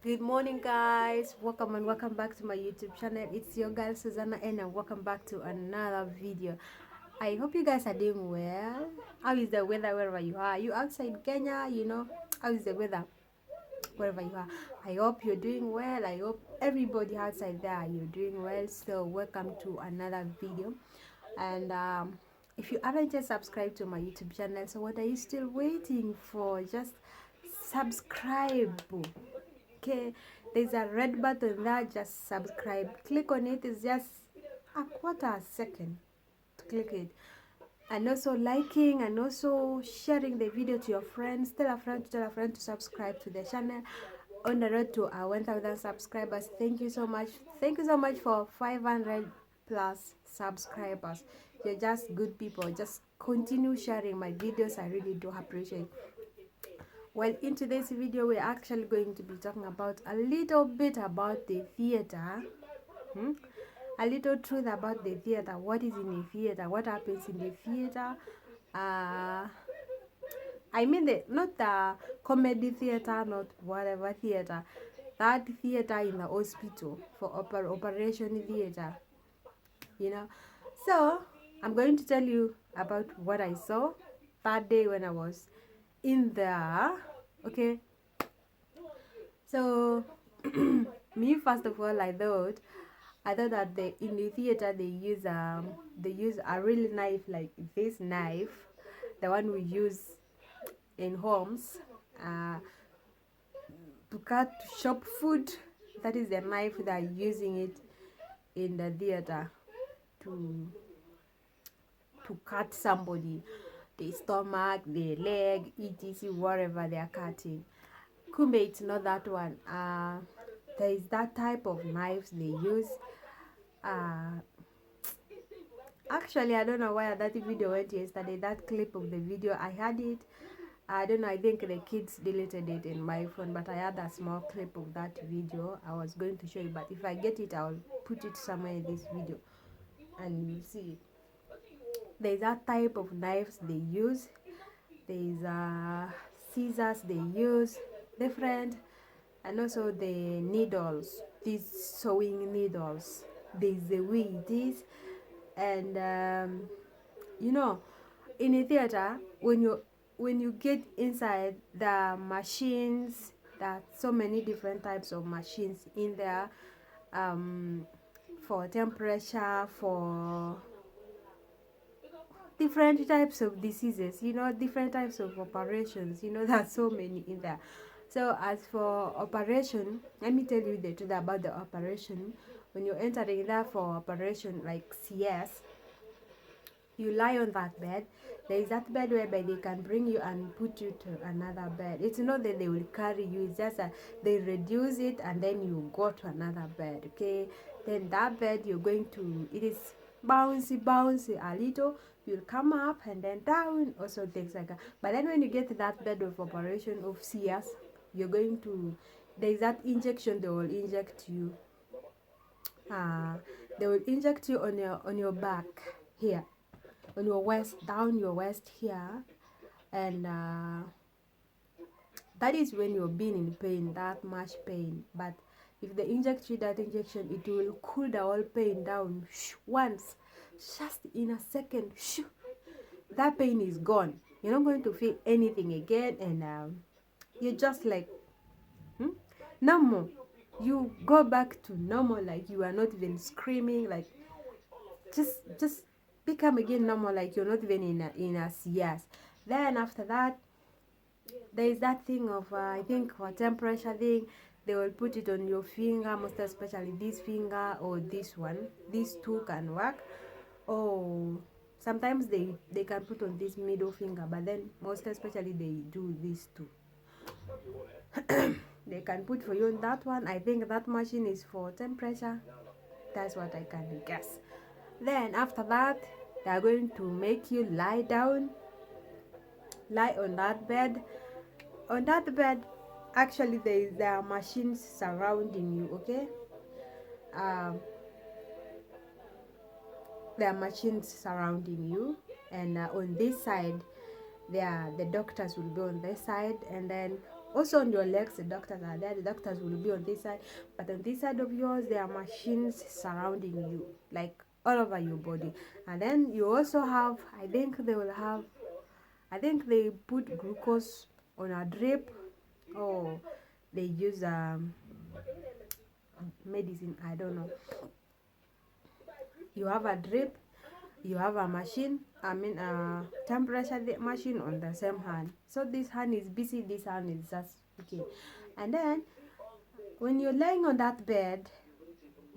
Good morning, guys. Welcome and welcome back to my YouTube channel. It's your girl Susanna, and welcome back to another video. I hope you guys are doing well. How is the weather wherever you are? You outside Kenya, how is the weather wherever you are? I hope you're doing well. I hope everybody outside there you're doing well. So welcome to another video. And if you haven't yet subscribed to my YouTube channel, so what are you still waiting for? Just subscribe. Okay, there's a red button there, just subscribe, click on it. It's just a quarter second to click it, and also liking and also sharing the video to your friends. Tell a friend to tell a friend to subscribe to the channel. On the road to our 1000 subscribers. Thank you so much. Thank you so much for 500 plus subscribers. You're just good people. Just continue sharing my videos. I really do appreciate. Well, in today's video, we're actually going to be talking about a little bit about the theater. A little truth about the theater. What is in the theater? What happens in the theater? Uh, I mean, not the comedy theater, not whatever theater. That theater in the hospital for operation theater. You know. So, I'm going to tell you about what I saw that day when I was in there. Okay. So me first of all, I thought that in the theater they use a real knife, like this knife, the one we use in homes, uh, to chop food. That is the knife they are using it in the theater to cut somebody, the stomach, the leg, etc. Whatever they are cutting. Kumbe, it's not that one. There is that type of knives they use. Uh, Actually, I don't know why that video went yesterday. That clip of the video, I had it. I don't know. I think the kids deleted it in my phone, but I had a small clip of that video. I was going to show you, but if I get it, I'll put it somewhere in this video, and you'll see it. There's that type of knives they use. There's scissors they use, different, and also the needles, these sewing needles. There's the way it is, and you know, in a theater, when you get inside the machines, there are so many different types of machines in there, um, for temperature, for different types of diseases, different types of operations, there's so many in there. So as for operation, let me tell you the truth about the operation. When you're entering there for operation like CS, you lie on that bed. There is that bed whereby they can bring you and put you to another bed. It's not that they will carry you, it's just that they reduce it and then you go to another bed. Okay, then that bed you're going to, it is bouncy a little. You'll come up and then down, also things like that. But then when you get to that bed of operation of CS, you're going to, there's that injection they will inject you. They will inject you on your back here, on your waist, down your waist here, and that is when you're being in pain, that much pain. But if they inject you that injection, it will cool the whole pain down once, just in a second. That pain is gone. You're not going to feel anything again, and you're just like normal. You go back to normal, like you are not even screaming, like just become again normal, like you're not even in a CS. Then after that, there is that thing of I think for temperature thing, they will put it on your finger, most especially this finger or this one. These two can work, or sometimes they can put on this middle finger, but then most especially they do these two. They can put for you on that one. I think that machine is for temperature. That's what I can guess. Then after that, they are going to make you lie down, lie on that bed. On that bed, actually there are machines surrounding you. Okay, um, there are machines surrounding you, and on this side, the doctors will be on this side, and then Also on your legs, the doctors are there. The doctors will be on this side, but on this side of yours, there are machines surrounding you, like all over your body. And then you also have, I think they will have, I think they put glucose on a drip, or they use medicine. I don't know. You have a drip, you have a machine, I mean a temperature machine on the same hand. So this hand is busy, this hand is just okay. And then when you're laying on that bed,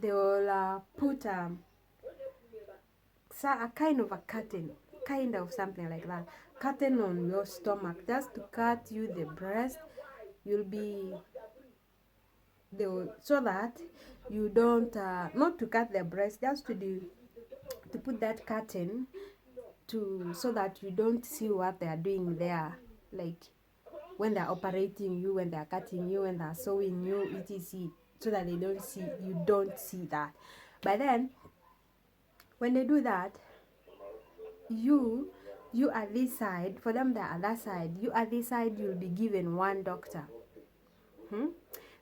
they will put a kind of a curtain, kind of something like that, curtain on your stomach, just to cut you the breast. You'll be, they will, so that you don't not to cut the breast, just to do, to put that curtain to, so that you don't see what they are doing there, like when they're operating you, when they're cutting you, when they're sewing you, etc., so that they don't see, you don't see that. But then when they do that, you you at this side, for them they're at that side, you at this side, you'll be given one doctor.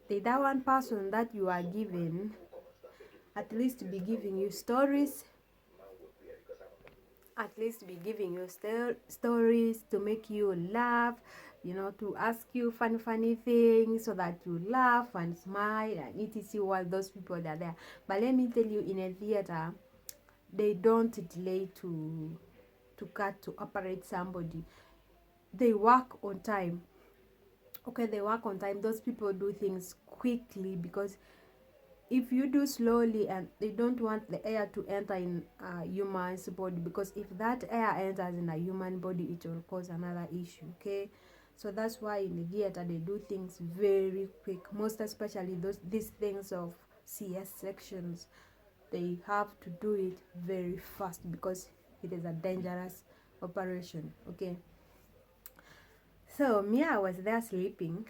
That one person that you are given, at least be giving you stories, at least be giving you stories to make you laugh, you know, to ask you funny things so that you laugh and smile and etc. while those people are there. But let me tell you, in a theater, they don't delay to operate somebody. They work on time. Okay, they work on time. Those people do things quickly, because if you do slowly, and they don't want the air to enter in a human's body, because if that air enters in a human body, it will cause another issue. Okay, so that's why in the theater they do things very quick, most especially these things of CS sections. They have to do it very fast because it is a dangerous operation. Okay, so me, I was there sleeping,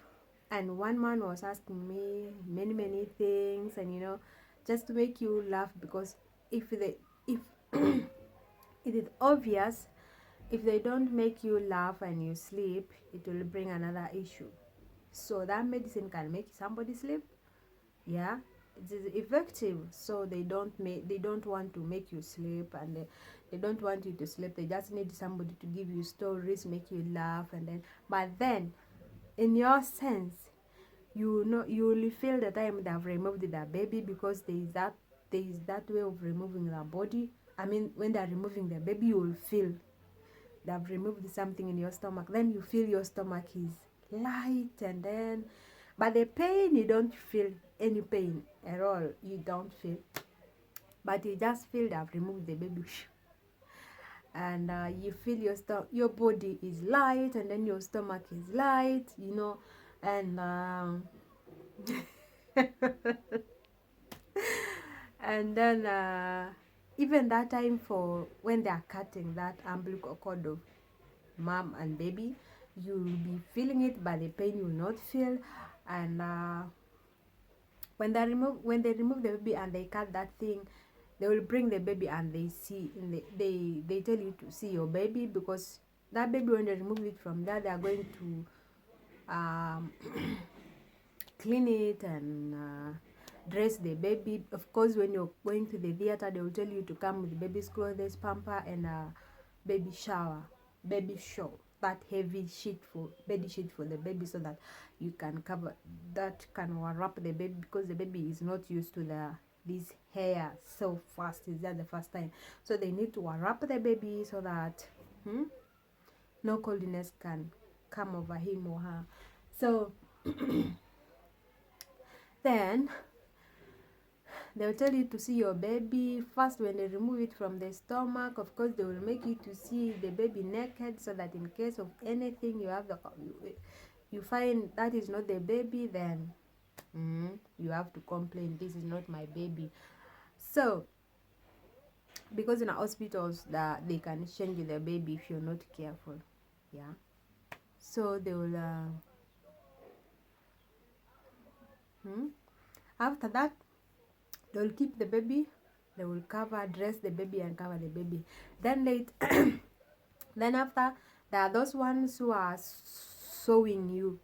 and one man was asking me many things, and you know, just to make you laugh, because if it is obvious, if they don't make you laugh and you sleep, it will bring another issue. So that medicine can make somebody sleep. Yeah, it is effective. So they don't want to make you sleep, and they don't want you to sleep. They just need somebody to give you stories, make you laugh, and then, but then in your sense, you know, you will feel the time they have removed the baby, because there is that way of removing the body. I mean, when they are removing the baby, you will feel they have removed something in your stomach. Then you feel your stomach is light, and then, but the pain, you don't feel any pain at all. You don't feel, but you just feel they have removed the baby. And you feel your body is light, and then your stomach is light, you know, and and then even that time, for when they are cutting that umbilical cord of mom and baby, you'll be feeling it, but the pain you will not feel. And when they remove the baby and they cut that thing, they will bring the baby, and they see, and they tell you to see your baby, because that baby, when they remove it from there, they are going to clean it and dress the baby. Of course, when you're going to the theater, they will tell you to come with the baby's clothes, pamper, and baby shower, baby show, that heavy sheet for baby sheet for the baby, so that you can cover, that can wrap the baby, because the baby is not used to this hair so fast. Is that the first time? So they need to wrap the baby, so that no coldness can come over him or her. So then they'll tell you to see your baby first. When they remove it from the stomach, of course, they will make you to see the baby naked, so that in case of anything, you find that is not the baby, then you have to complain, this is not my baby. So because in hospitals, that they can change the baby if you're not careful. Yeah, so they will after that, they will keep the baby, they will dress the baby and cover the baby. Then then after, there are those ones who are sewing you.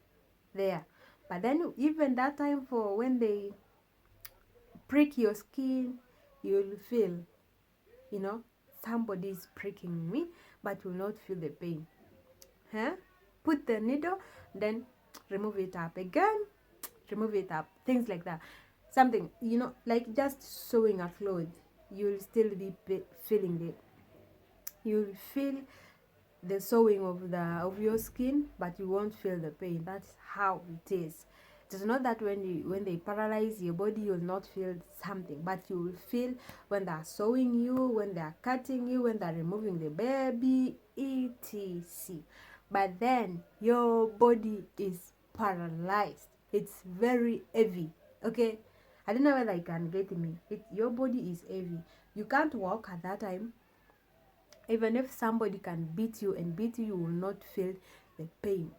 there. But then even that time, for when they prick your skin, you'll feel, you know, somebody is pricking me, but you'll not feel the pain. Huh? Put the needle, then remove it up again, remove it up, things like that. Something, you know, like just sewing a cloth, you'll still be feeling it. You'll feel the sewing of your skin, but you won't feel the pain. That's how it is. It's not that when they paralyze your body, you'll not feel something, but you will feel when they're sewing you, when they're cutting you, when they're removing the baby, etc. But then your body is paralyzed. It's very heavy. Okay, I don't know whether you can get me. Your body is heavy. You can't walk at that time. Even if somebody can beat you and beat you, you will not feel the pain.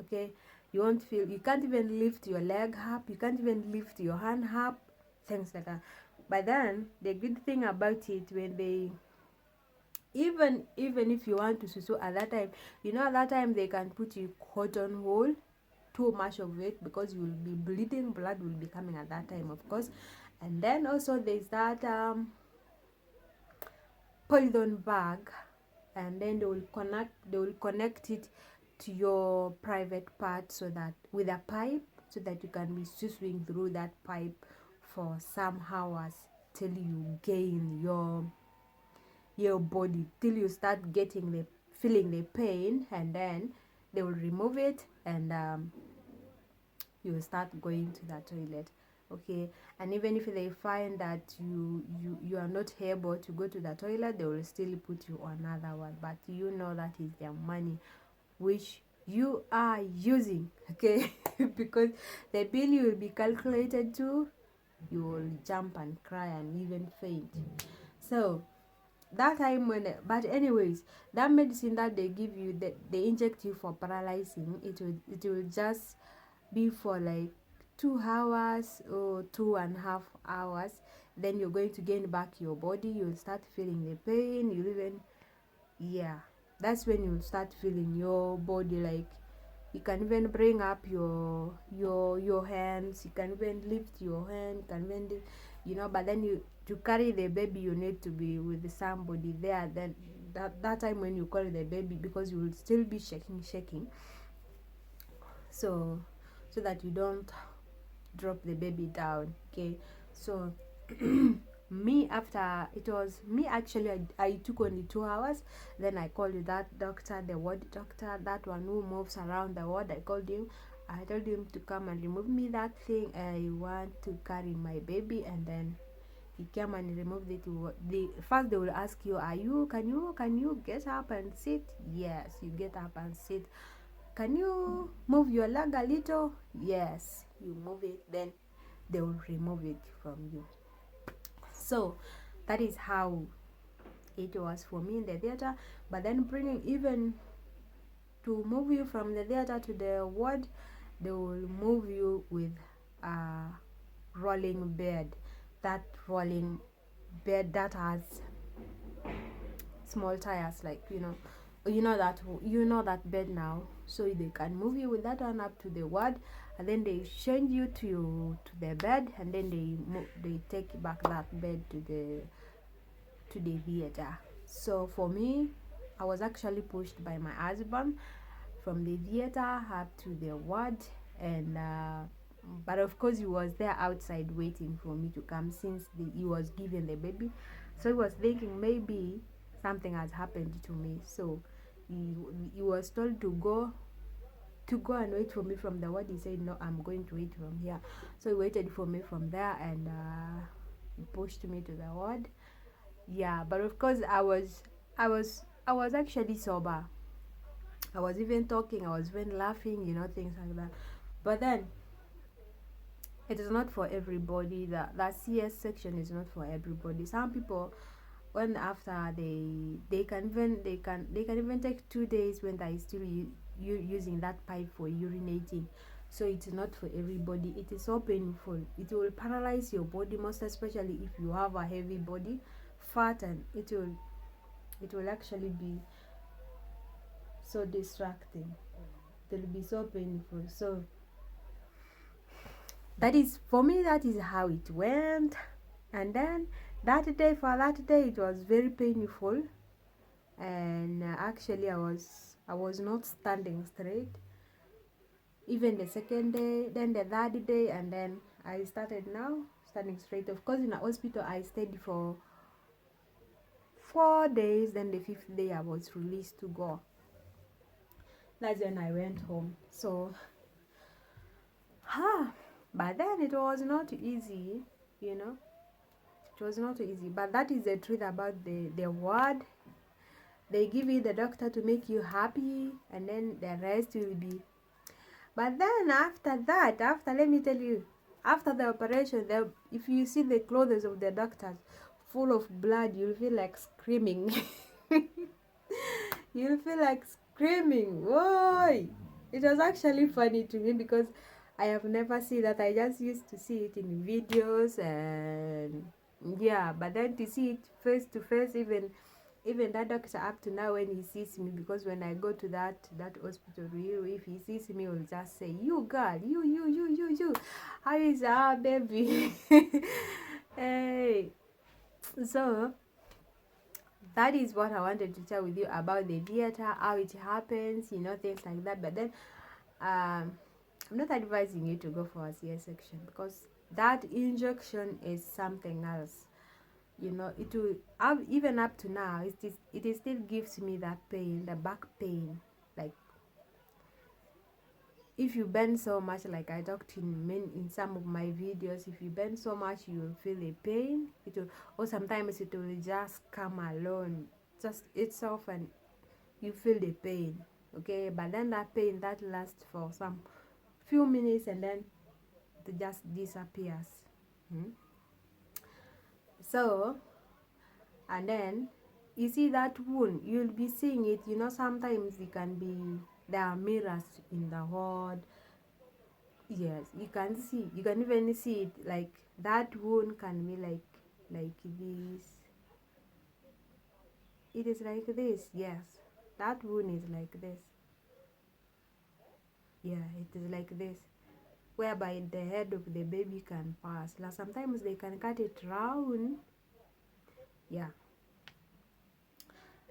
Okay, you won't feel, you can't even lift your leg up, you can't even lift your hand up, things like that. But then the good thing about it, when they, even if you want to sew at that time, you know, at that time they can put you cotton wool, too much of it, because you will be bleeding, blood will be coming at that time, of course. And then also there's that polythene bag, and then they will connect it to your private part, so that with a pipe, so that you can be swimming through that pipe for some hours till you gain your body, till you start getting the feeling the pain, and then they will remove it, and you will start going to the toilet. Okay, and even if they find that you are not able to go to the toilet, they will still put you on another one, but you know that is their money which you are using. Okay, because the bill will be calculated too, you will jump and cry and even faint. So that time when, but anyways, that medicine that they give you, that they inject you for paralyzing, it will just be for like 2 hours or 2.5 hours. Then you're going to gain back your body, you'll start feeling the pain, you even, yeah, that's when you'll start feeling your body, like you can even bring up your hands, you can even lift your hand, you can even you know. But then you, to carry the baby, you need to be with somebody there. Then that time when you carry the baby, because you will still be shaking, so that you don't drop the baby down. Okay, so me, after, it was me actually, I took only 2 hours. Then I called that doctor, the ward doctor, that one who moves around the ward. I called him, I told him to come and remove me that thing, I want to carry my baby. And then he came and removed it. First they will ask you, can you get up and sit? Yes, you get up and sit. Can you move your leg a little? Yes, you move it. Then they will remove it from you. So that is how it was for me in the theater. But then bringing, even to move you from the theater to the ward, they will move you with a rolling bed. That rolling bed that has small tires, like, you know that bed now. So they can move you with that one up to the ward, and then they change you to the bed, and then they take back that bed to the theater. So for me, I was actually pushed by my husband from the theater up to the ward, and but of course he was there outside waiting for me to come, since he was given the baby. So he was thinking maybe something has happened to me. So he was told to go and wait for me from the ward. He said, no, I'm going to wait from here. So he waited for me from there, and he pushed me to the ward. Yeah, but of course I was actually sober. I was even talking, I was even laughing, things like that. But then it is not for everybody. That CS section is not for everybody. Some people, when after they can even take 2 days when they still using that pipe for urinating. So it's not for everybody. It is so painful. It will paralyze your body, most especially if you have a heavy body, fat, and it will actually be so distracting. will be so painful. So that is, for me, that is how it went. And then that day, it was very painful. And actually I was not standing straight, even the second day, then the third day, and then I started now standing straight. Of course, in the hospital I stayed for 4 days. Then the fifth day I was released to go. That's when I went home. So but then it was not easy, you know. It was not easy, but that is the truth about the word. They give you the doctor to make you happy, and then the rest will be. But then after that, let me tell you, after the operation, if you see the clothes of the doctors full of blood, you'll feel like screaming. You'll feel like screaming. Why? It was actually funny to me because I have never seen that. I just used to see it in videos, and yeah, but then to see it face to face, even that doctor up to now, when he sees me, because when I go to that hospital, if he sees me, he'll just say, "You girl, you, how is our baby?" Hey, so that is what I wanted to tell with you about the theater, how it happens, you know, things like that. But then I'm not advising you to go for a C-section, because that injection is something else. You know, it will even up to now, it still gives me that pain, the back pain. Like if you bend so much, like I talked in some of my videos, if you bend so much, you will feel a pain. It will, or sometimes it will just come alone, just itself, and you feel the pain. Okay, but then that pain that lasts for some few minutes, and then it just disappears. So, and then you see that wound, you'll be seeing it, you know. Sometimes it can be, there are mirrors in the ward. Yes, you can see, you can even see it, like that wound can be like this. It is like this. Yes, that wound is like this. Yeah, it is like this, whereby the head of the baby can pass. Like sometimes they can cut it round. Yeah,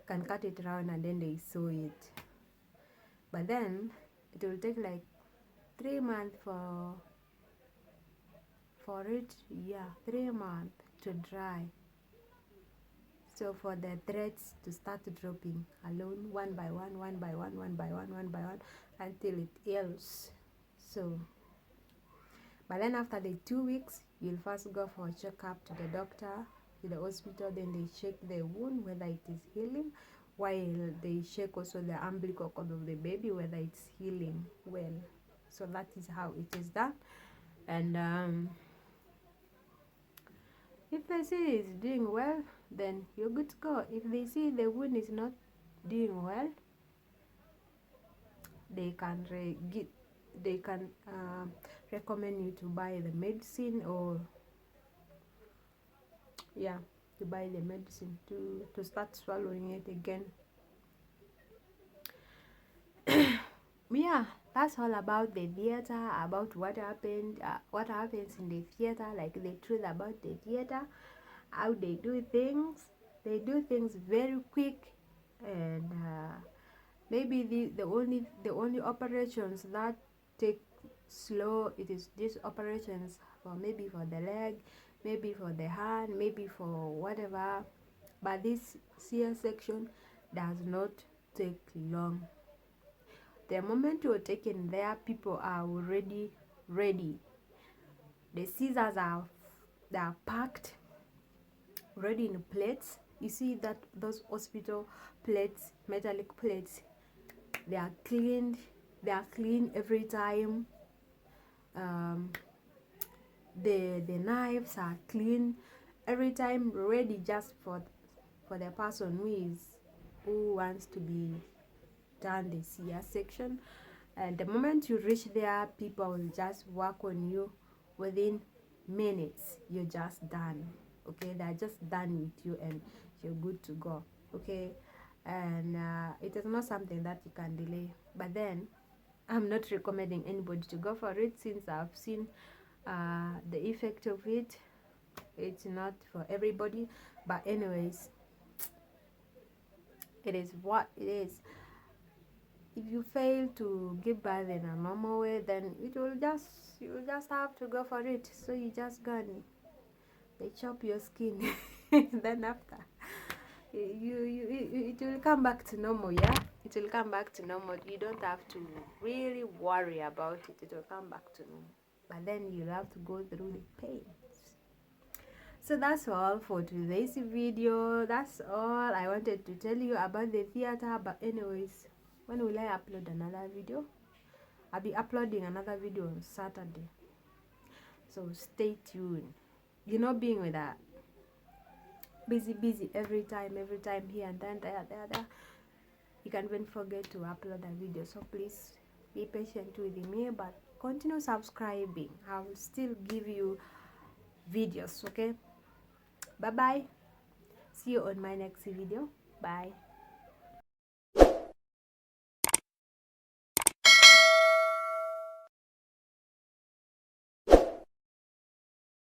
can cut it round, and then they sew it. But then it will take like 3 months for it. Yeah, 3 months to dry. So for the threads to start dropping alone, one by one, until it heals. So, but then after the 2 weeks, you'll first go for a checkup to the doctor, to the hospital. Then they check the wound, whether it is healing, while they check also the umbilical cord of the baby, whether it's healing well. So that is how it is done. And if they see it's doing well, then you're good to go. If they see the wound is not doing well, they can recommend you to buy the medicine, or yeah, to buy the medicine to start swallowing it again. Yeah, that's all about the theater, about what happened, what happens in the theater, like the truth about the theater, how they do things. They do things very quick, and maybe the only operations that take slow, it is these operations for maybe for the leg, maybe for the hand, maybe for whatever. But this CS section does not take long. The moment you're taken there, people are already ready. The scissors are packed, ready in plates. You see that those hospital plates, metallic plates, they are cleaned. They are clean every time. The knives are clean every time, ready just for the person who wants to be done the CS section. And the moment you reach there, people will just work on you. Within minutes, you're just done. Okay, they're just done with you, and you're good to go. Okay, and it is not something that you can delay. But then I'm not recommending anybody to go for it, since I've seen the effect of it. It's not for everybody, but anyways, it is what it is. If you fail to give birth in a normal way, then you will just have to go for it. So you just go and they chop your skin. Then after it will come back to normal. Yeah, it will come back to normal. You don't have to really worry about it. It will come back to normal, but then you'll have to go through the pain. So that's all for today's video. That's all I wanted to tell you about the theater. But anyways, when will I upload another video? I'll be uploading another video on Saturday, so stay tuned. You know, being with a busy every time here and then there, you can even forget to upload a video. So please be patient with me, but continue subscribing. I will still give you videos. Okay, bye bye, see you on my next video. Bye.